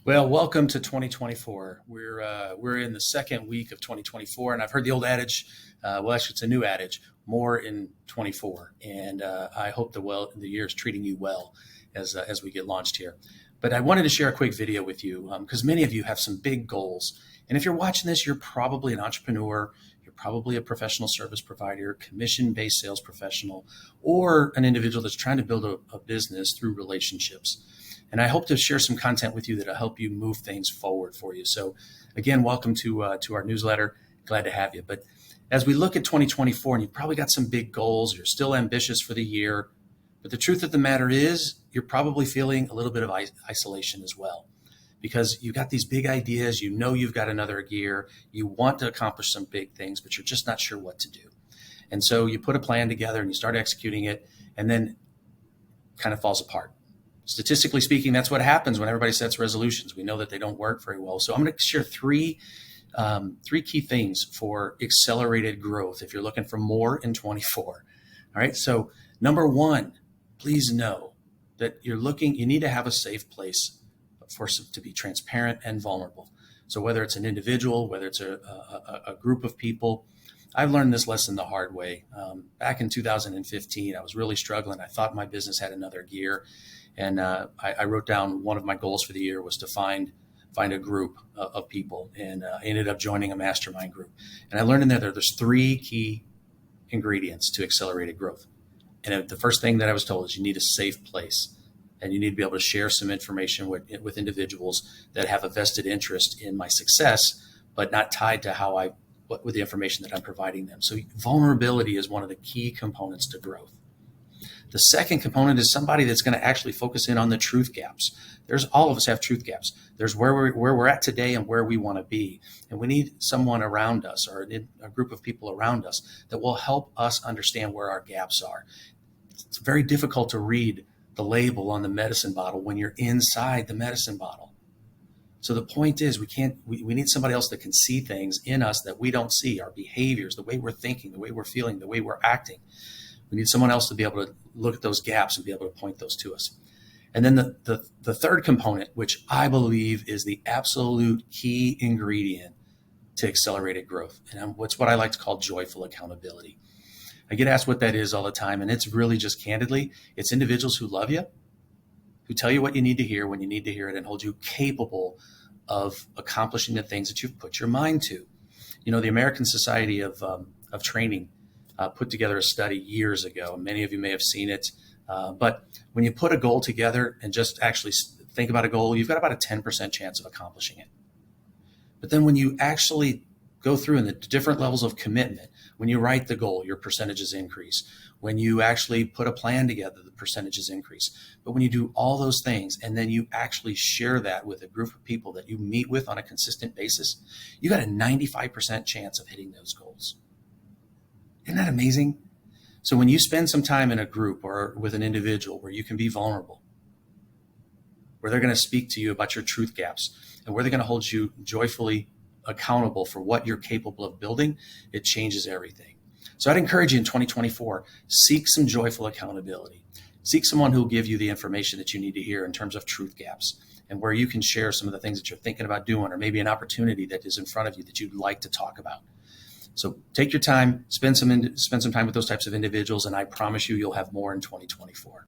Well, welcome to 2024. We're in the second week of 2024, and I've heard the old adage. Well, actually, it's a new adage: more in 24. And I hope the year is treating you well as we get launched here. But I wanted to share a quick video with you because many of you have some big goals, and if you're watching this, you're probably an entrepreneur. You're probably a professional service provider, commission-based sales professional, or an individual that's trying to build a business through relationships. And I hope to share some content with you that'll help you move things forward for you. So again, welcome to our newsletter. Glad to have you. But as we look at 2024, and you've probably got some big goals, you're still ambitious for the year, but the truth of the matter is you're probably feeling a little bit of isolation as well, because you've got these big ideas, you know you've got another year, you want to accomplish some big things, but you're just not sure what to do. And so you put a plan together and you start executing it, and then it kind of falls apart. Statistically speaking, that's what happens when everybody sets resolutions. We know that they don't work very well. So I'm going to share three key things for accelerated growth if you're looking for more in 24. All right. So number one, please know that you need to have a safe place to be transparent and vulnerable. So whether it's an individual, whether it's a group of people, I've learned this lesson the hard way. Back in 2015, I was really struggling. I thought my business had another gear. And I wrote down one of my goals for the year was to find a group of people, and I ended up joining a mastermind group. And I learned in there's three key ingredients to accelerated growth. And the first thing that I was told is you need a safe place, and you need to be able to share some information with individuals that have a vested interest in my success, but not tied to with the information that I'm providing them. So vulnerability is one of the key components to growth. The second component is somebody that's going to actually focus in on the truth gaps. All of us have truth gaps. There's where we're at today and where we want to be. And we need someone around us, or a group of people around us, that will help us understand where our gaps are. It's very difficult to read the label on the medicine bottle when you're inside the medicine bottle. So the point is we need somebody else that can see things in us that we don't see, our behaviors, the way we're thinking, the way we're feeling, the way we're acting. We need someone else to be able to look at those gaps and be able to point those to us. And then the third component, which I believe is the absolute key ingredient to accelerated growth, and what's what I like to call joyful accountability. I get asked what that is all the time, and it's really just candidly, it's individuals who love you, who tell you what you need to hear when you need to hear it, and hold you capable of accomplishing the things that you've put your mind to. You know, the American Society of Training put together a study years ago. Many of you may have seen it. But when you put a goal together and just actually think about a goal, you've got about a 10% chance of accomplishing it. But then when you actually go through in the different levels of commitment, when you write the goal, your percentages increase. When you actually put a plan together, the percentages increase. But when you do all those things and then you actually share that with a group of people that you meet with on a consistent basis, you got a 95% chance of hitting those goals. Isn't that amazing? So when you spend some time in a group or with an individual where you can be vulnerable, where they're going to speak to you about your truth gaps, and where they're going to hold you joyfully accountable for what you're capable of building, it changes everything. So I'd encourage you in 2024, seek some joyful accountability. Seek someone who will give you the information that you need to hear in terms of truth gaps, and where you can share some of the things that you're thinking about doing, or maybe an opportunity that is in front of you that you'd like to talk about. So take your time, spend some time with those types of individuals, and I promise you'll have more in 2024.